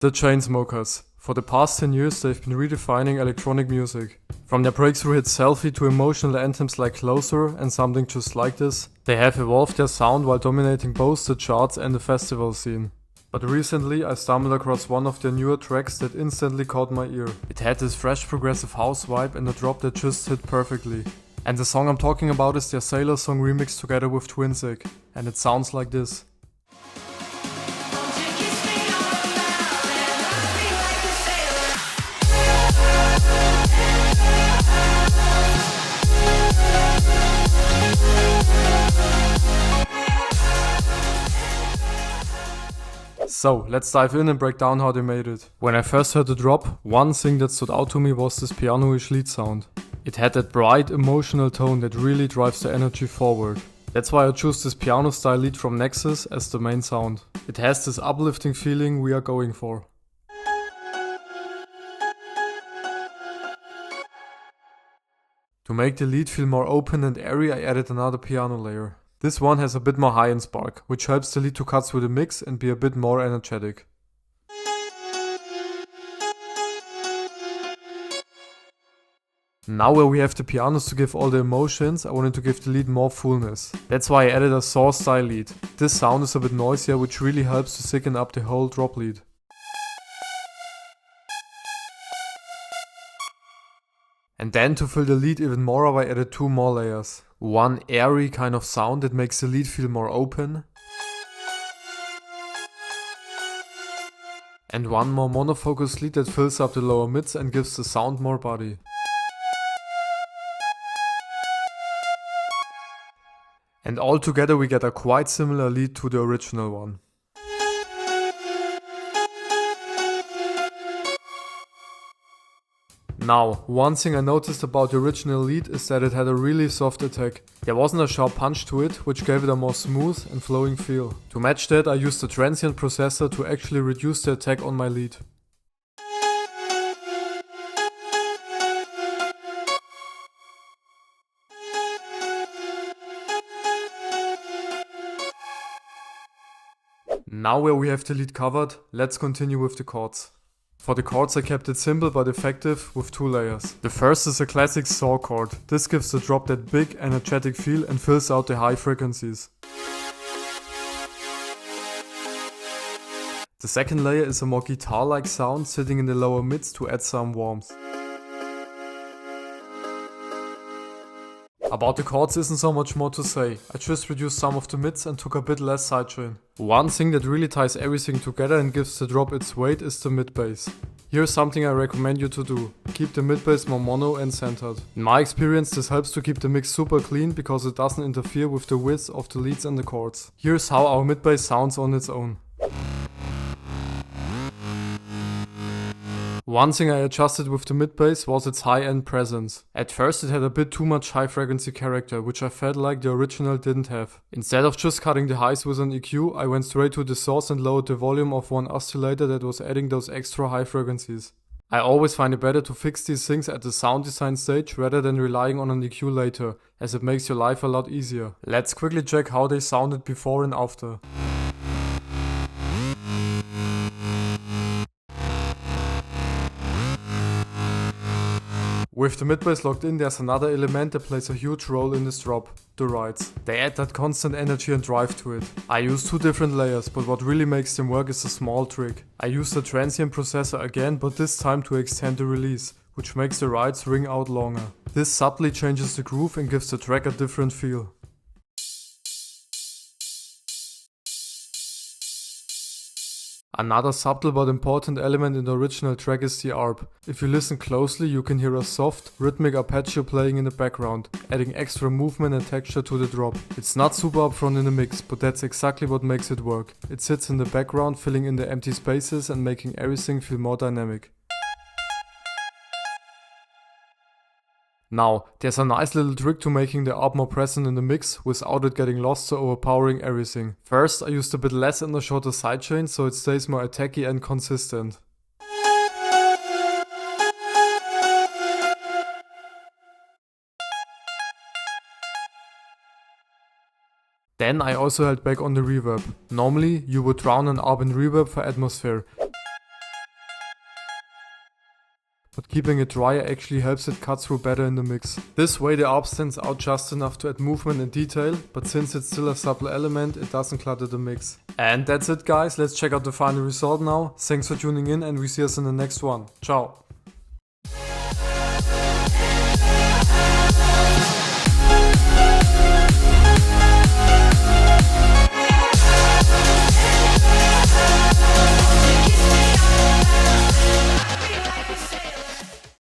The Chainsmokers. For the past 10 years they've been redefining electronic music. From their breakthrough hit Selfie to emotional anthems like Closer and Something Just Like This, they have evolved their sound while dominating both the charts and the festival scene. But recently I stumbled across one of their newer tracks that instantly caught my ear. It had this fresh progressive house vibe and a drop that just hit perfectly. And the song I'm talking about is their Sailor song remixed together with Twinsick, and it sounds like this. So, let's dive in and break down how they made it. When I first heard the drop, one thing that stood out to me was this piano-ish lead sound. It had that bright, emotional tone that really drives the energy forward. That's why I chose this piano-style lead from Nexus as the main sound. It has this uplifting feeling we are going for. To make the lead feel more open and airy, I added another piano layer. This one has a bit more high-end spark, which helps the lead to cut through the mix and be a bit more energetic. Now where we have the pianos to give all the emotions, I wanted to give the lead more fullness. That's why I added a saw style lead. This sound is a bit noisier, which really helps to thicken up the whole drop lead. And then to fill the lead even more I added two more layers. One airy kind of sound that makes the lead feel more open. And one more monofocus lead that fills up the lower mids and gives the sound more body. And all together we get a quite similar lead to the original one. Now, one thing I noticed about the original lead is that it had a really soft attack. There wasn't a sharp punch to it, which gave it a more smooth and flowing feel. To match that, I used the transient processor to actually reduce the attack on my lead. Now where we have the lead covered, let's continue with the chords. For the chords I kept it simple but effective with two layers. The first is a classic saw chord. This gives the drop that big energetic feel and fills out the high frequencies. The second layer is a more guitar-like sound sitting in the lower mids to add some warmth. About the chords isn't so much more to say. I just reduced some of the mids and took a bit less sidechain. One thing that really ties everything together and gives the drop its weight is the mid bass. Here's something I recommend you to do. Keep the mid bass more mono and centered. In my experience this helps to keep the mix super clean because it doesn't interfere with the width of the leads and the chords. Here's how our mid bass sounds on its own. One thing I adjusted with the mid bass was its high-end presence. At first it had a bit too much high frequency character, which I felt like the original didn't have. Instead of just cutting the highs with an EQ, I went straight to the source and lowered the volume of one oscillator that was adding those extra high frequencies. I always find it better to fix these things at the sound design stage rather than relying on an EQ later, as it makes your life a lot easier. Let's quickly check how they sounded before and after. With the mid bass locked in, there's another element that plays a huge role in this drop, the rides. They add that constant energy and drive to it. I use two different layers, but what really makes them work is a small trick. I use the transient processor again, but this time to extend the release, which makes the rides ring out longer. This subtly changes the groove and gives the track a different feel. Another subtle but important element in the original track is the arp. If you listen closely you can hear a soft, rhythmic arpeggio playing in the background, adding extra movement and texture to the drop. It's not super upfront in the mix, but that's exactly what makes it work. It sits in the background, filling in the empty spaces and making everything feel more dynamic. Now, there's a nice little trick to making the arp more present in the mix without it getting lost or overpowering everything. First, I used a bit less and a shorter sidechain so it stays more attacky and consistent. Then I also held back on the reverb. Normally, you would drown an arp in reverb for atmosphere. but keeping it drier actually helps it cut through better in the mix. This way the ARP stands out just enough to add movement and detail, but since it's still a subtle element, it doesn't clutter the mix. And that's it guys, let's check out the final result now. Thanks for tuning in and we see us in the next one. Ciao!